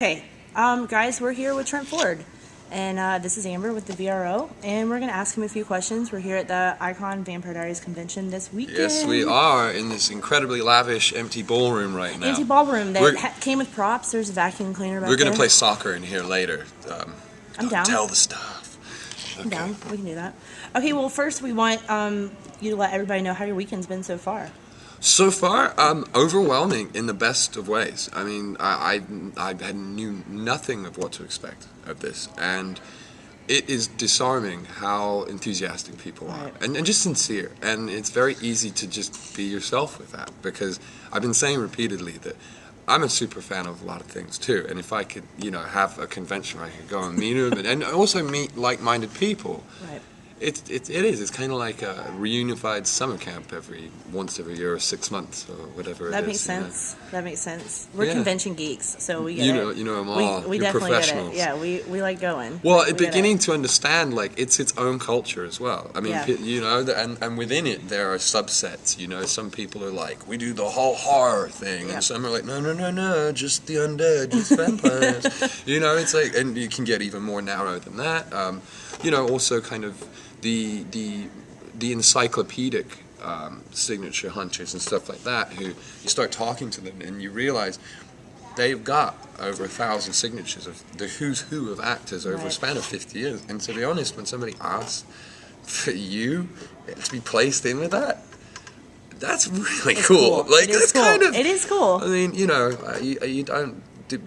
Okay, guys, we're here with Trent Ford, and this is Amber with the VRO, and we're going to ask him a few questions. We're here at the EYECON Vampire Diaries convention this Yes, we weekend. are in this incredibly lavish empty ballroom right now. Empty ballroom that We're, came with props. There's a vacuum cleaner back we're gonna there. play soccer in here later. I'm down. Tell the stuff. I'm Okay. down. We can do that. Okay, well, first we want you to let everybody know how your weekend's been so far. So far, overwhelming in the best of ways. I mean, I had knew nothing of what to expect of this, and it is disarming how enthusiastic people are, Right. and just sincere. And it's very easy to just be yourself with that, because I've been saying repeatedly that I'm a super fan of a lot of things too. And if I could, have a convention where I could go and meet them, and also meet like-minded people. Right. It is. It's kind of like a reunified summer camp once every year or 6 months or whatever it is. That makes sense. That makes sense. We're Yeah. convention geeks, so we get You it. know them all. We You're definitely get it. professionals. Yeah, we like going. Well, We get beginning it. to understand, like, it's its own culture as well. I mean, Yeah. and within it there are subsets. Some people are like, we do the whole horror thing, Yeah. and some are like, no, just the undead, just vampires. It's like, and you can get even more narrow than that. Also kind of the encyclopedic signature hunters and stuff like that, who you start talking to them and you realize they've got over 1,000 signatures of the who's who of actors over a Right. span of 50 years. And to be honest, when somebody asks for you to be placed in with that, that's really It's cool. Like, It is that's cool. kind of. It is cool. I mean, you don't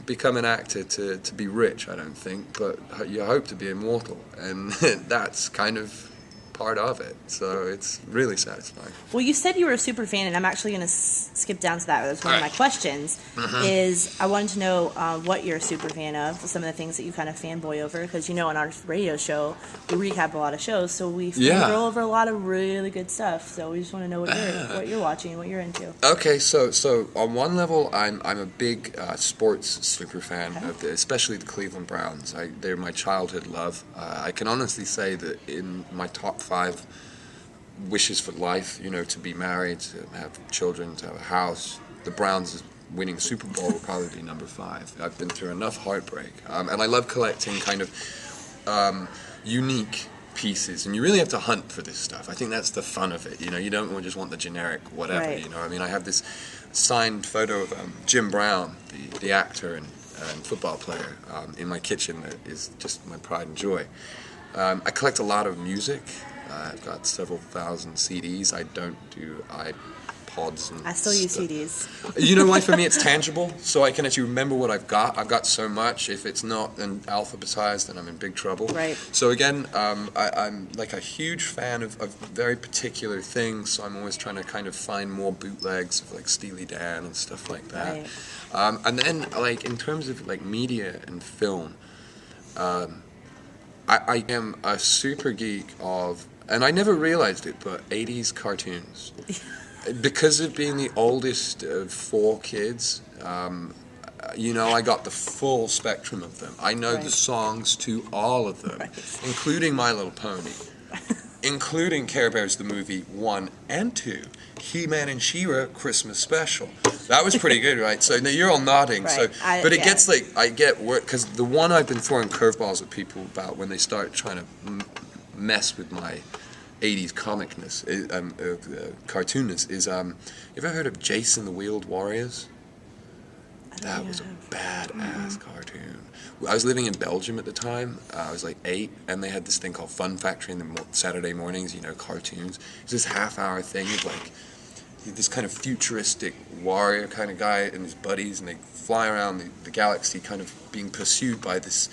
become an actor to be rich, I don't think, but you hope to be immortal, and that's kind of part of it. So it's really satisfying. Well, you said you were a super fan, and I'm actually going to skip down to that. That's one of my Alright. questions. Is I wanted to know what you're a super fan of, some of the things that you kind of fanboy over, because on our radio show we recap a lot of shows, so we Yeah. fangirl over a lot of really good stuff. So we just want to know what you're watching, what you're into. Okay, so on one level, I'm a big sports super fan Okay. of especially the Cleveland Browns. They're my childhood love. I can honestly say that in my top 5 wishes for life, to be married, to have children, to have a house, the Browns winning the Super Bowl will probably be number 5. I've been through enough heartbreak, and I love collecting kind of unique pieces, and you really have to hunt for this stuff. I think that's the fun of it. You don't just want the generic whatever. Right. I mean, I have this signed photo of Jim Brown, the actor and football player, in my kitchen that is just my pride and joy. I collect a lot of music. I've got several thousand CDs. I don't do iPods and I still use stuff. CDs. You know why? For me, it's tangible, so I can actually remember what I've got. I've got so much. If it's not alphabetized, then I'm in big trouble. Right. So again, I'm like a huge fan of very particular things. So I'm always trying to kind of find more bootlegs of like Steely Dan and stuff like that. Right. And then like in terms of like media and film, I am a super geek of, and I never realized it, but 80s cartoons. Because of being the oldest of 4 kids, I got the full spectrum of them. I know Right. the songs to all of them, Right. including My Little Pony, including Care Bears the movie 1 and 2, He-Man and She-Ra Christmas special. That was pretty good, right? So now you're all nodding. So, Right. but it Yeah. gets like, I get work, because the one I've been throwing curveballs at people about when they start trying to mess with my 80s comicness, cartoonness, is, you ever heard of Jason the Wheeled Warriors? That was a badass cartoon. I was living in Belgium at the time. I was like 8, and they had this thing called Fun Factory in the Saturday mornings, cartoons. It's this half-hour thing of like this kind of futuristic warrior kind of guy and his buddies, and they fly around the galaxy kind of being pursued by this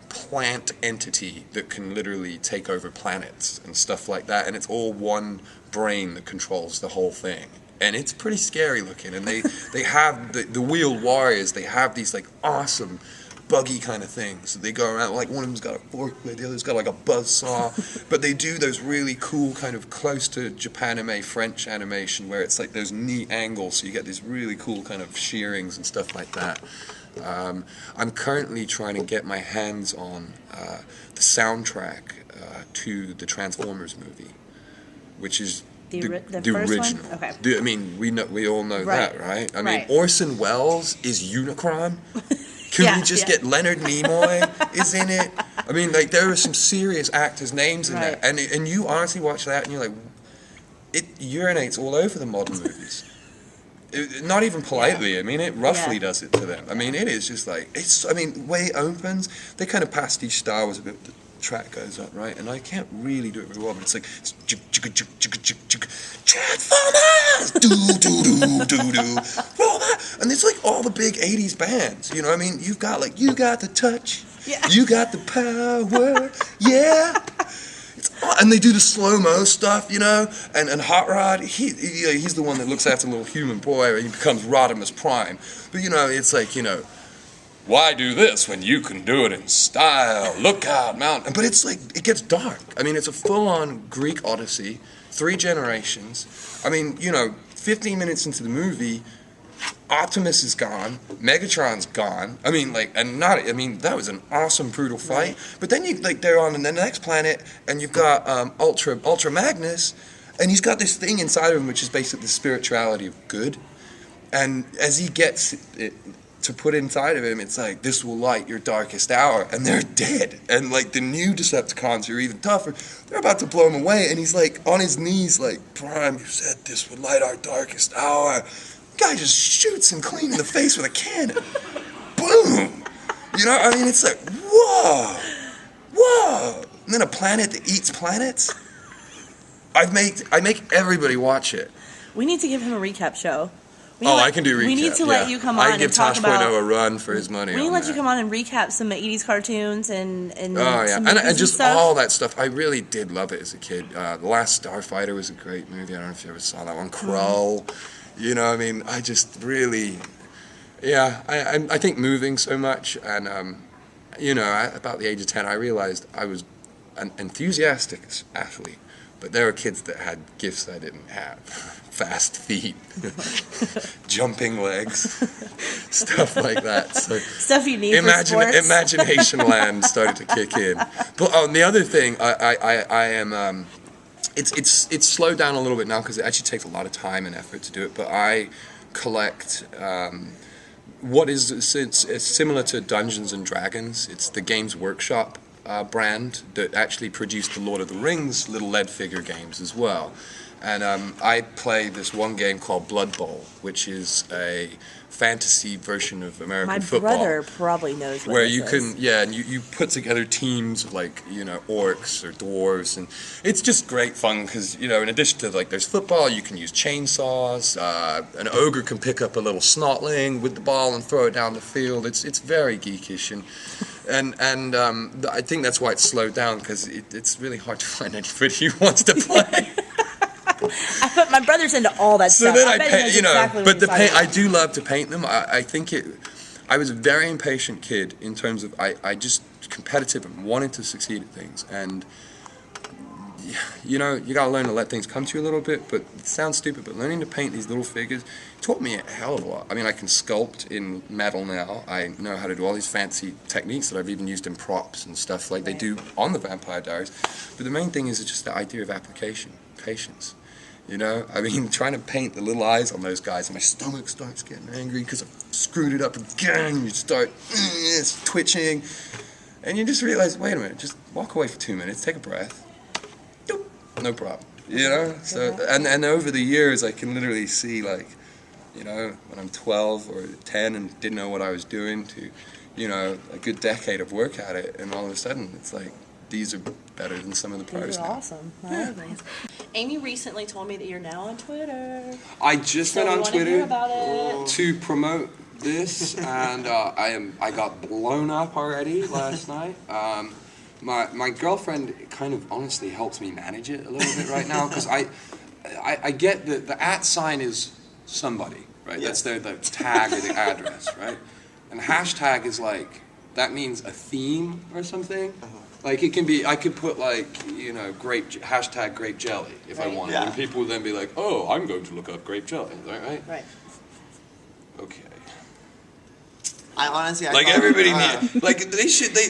plant entity that can literally take over planets and stuff like that, and it's all one brain that controls the whole thing. And it's pretty scary looking, and they have the wheeled warriors, they have these like awesome buggy kind of things. They go around, like one of them's got a forklift, the other's got like a buzzsaw, but they do those really cool kind of close to Japanime French animation where it's like those neat angles, so you get these really cool kind of shearings and stuff like that. I'm currently trying to get my hands on the soundtrack to the Transformers movie, which is The the first original. one? Okay. I mean, we all know Right. that, right? I mean, Right. Orson Welles is Unicron. Could we just get Leonard Nimoy is in it? I mean, like, there are some serious actors' names in there. And you honestly watch that and you're like, it urinates all over the modern movies. Not even politely. I mean, it roughly does it to them. I mean, it is just like, I mean, the way it opens, they kind of pastiche Star Wars a bit. The track goes up, right? And I can't really do it very well, but it's like, Transformers! Do-do-do-do-do. And it's like all the big 80s bands, you know what I mean? You got the touch. Yeah. You got the power. Yeah. And they do the slow-mo stuff, you know, and Hot Rod, he's the one that looks after the little human boy, and he becomes Rodimus Prime. But, you know, it's like, you know, why do this when you can do it in style? Look out, mountain. But it's like, it gets dark. I mean, it's a full-on Greek Odyssey, 3 generations. I mean, you know, 15 minutes into the movie, Optimus is gone, Megatron's gone. I mean, like, that was an awesome, brutal fight. But then they're on the next planet, and you've got Ultra Magnus, and he's got this thing inside of him, which is basically the spirituality of good. And as he gets it to put inside of him, it's like, this will light your darkest hour, and they're dead. And like the new Decepticons are even tougher. They're about to blow him away, and he's like on his knees, like, Prime, you said this would light our darkest hour. Guy just shoots him clean in the face with a cannon. Boom! You know, I mean, it's like, whoa! And then a planet that eats planets? I make everybody watch it. We need to give him a recap show. I can do recap. We need to let you come on and talk about... I give Tosh.0 a run for his money. We need to let you come on and recap some 80s cartoons and oh, yeah. And just stuff. All that stuff. I really did love it as a kid. The Last Starfighter was a great movie. I don't know if you ever saw that one. Crow. You know, I mean, I just really... Yeah, I think moving so much, and, you know, about the age of 10, I realized I was an enthusiastic athlete, but there were kids that had gifts I didn't have. Fast feet, jumping legs, stuff like that. So stuff you need for sports. Imagination land started to kick in. But the other thing, I am... It's slowed down a little bit now because it actually takes a lot of time and effort to do it. But I collect what is similar to Dungeons and Dragons. It's the Games Workshop brand that actually produced the Lord of the Rings little lead figure games as well. And I play this one game called Blood Bowl, which is a fantasy version of American football. My brother probably knows what where this you is. can, and you put together teams of, like, you know, orcs or dwarves, and it's just great fun because, you know, in addition to, like, there's football, you can use chainsaws, an ogre can pick up a little snotling with the ball and throw it down the field. It's very geekish, and I think that's why it's slowed down because it's really hard to find anybody who wants to play. My brother's into all that stuff. So then I paint, you know, but the paint, I do love to paint them. I think I was a very impatient kid in terms of I just competitive and wanted to succeed at things, and you know, you gotta learn to let things come to you a little bit. But it sounds stupid, but learning to paint these little figures taught me a hell of a lot. I mean, I can sculpt in metal now. I know how to do all these fancy techniques that I've even used in props and stuff like they do on the Vampire Diaries. But the main thing is just the idea of application, patience. You know, I mean, trying to paint the little eyes on those guys, and my stomach starts getting angry because I've screwed it up again. You start it's twitching, and you just realize, wait a minute, just walk away for 2 minutes, take a breath. Doop, no problem. You know, so and over the years, I can literally see, like, you know, when I'm 12 or 10 and didn't know what I was doing to, you know, a good decade of work at it, and all of a sudden, it's like, these are better than some of the pros now. Awesome. I love these. Amy recently told me that you're now on Twitter. I just went on Twitter hear about it. to promote this, and I got blown up already last night. My girlfriend kind of honestly helps me manage it a little bit right now because I get that the @ sign is somebody, right? That's the tag or the address, right? And hashtag is like, that means a theme or something. Like, it can be, I could put, like, you know, hashtag grape jelly if I wanted. And people would then be like, oh, I'm going to look up grape jelly. Is that right? Right. Okay. I honestly, like, everybody needs, like,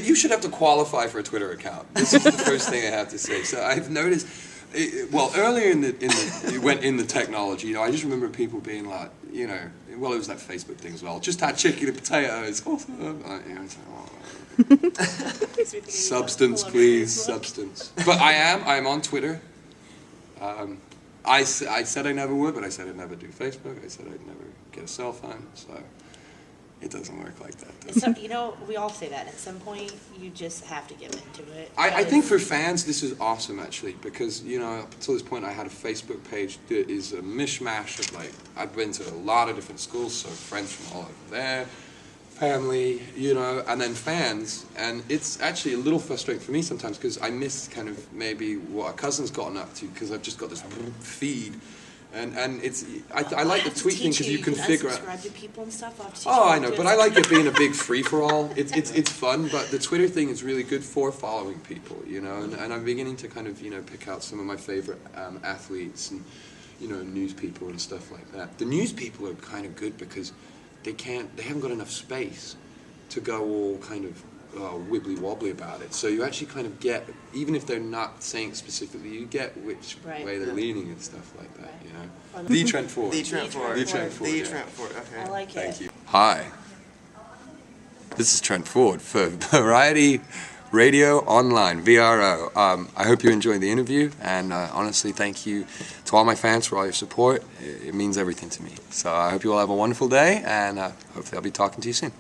you should have to qualify for a Twitter account. This is the first thing I have to say. So I've noticed, earlier in the technology, you know, I just remember people being like, you know, well, it was that Facebook thing as well. Just had chicken and potatoes. Awesome. It's like, oh. Substance, please, substance. But I am on Twitter. I said I never would, but I said I'd never do Facebook. I said I'd never get a cell phone, so it doesn't work like that. So, you know, we all say that. At some point, you just have to get into it. I think for fans, this is awesome, actually, because, you know, up until this point, I had a Facebook page that is a mishmash of, like, I've been to a lot of different schools, so friends from all over there, family, you know, and then fans, and it's actually a little frustrating for me sometimes because I miss kind of maybe what a cousin's gotten up to because I've just got this feed, and it's I like the tweet thing because you can figure out. Unsubscribe to people and stuff. Oh, I know, but I like it being a big free for all. It's fun, but the Twitter thing is really good for following people, you know, and I'm beginning to kind of, you know, pick out some of my favorite athletes and, you know, news people and stuff like that. The news people are kind of good because they haven't got enough space to go all kind of wibbly wobbly about it. So you actually kind of get, even if they're not saying it specifically, you get which way they're leaning and stuff like that, you know. The Trent Ford. The Trent Ford. The Trent Ford. The Yeah. Trent Ford. Okay. I like it. Thank you. Hi. This is Trent Ford for Variety Radio Online, VRO. I hope you enjoyed the interview, and honestly, thank you to all my fans for all your support. It means everything to me. So I hope you all have a wonderful day, and hopefully I'll be talking to you soon.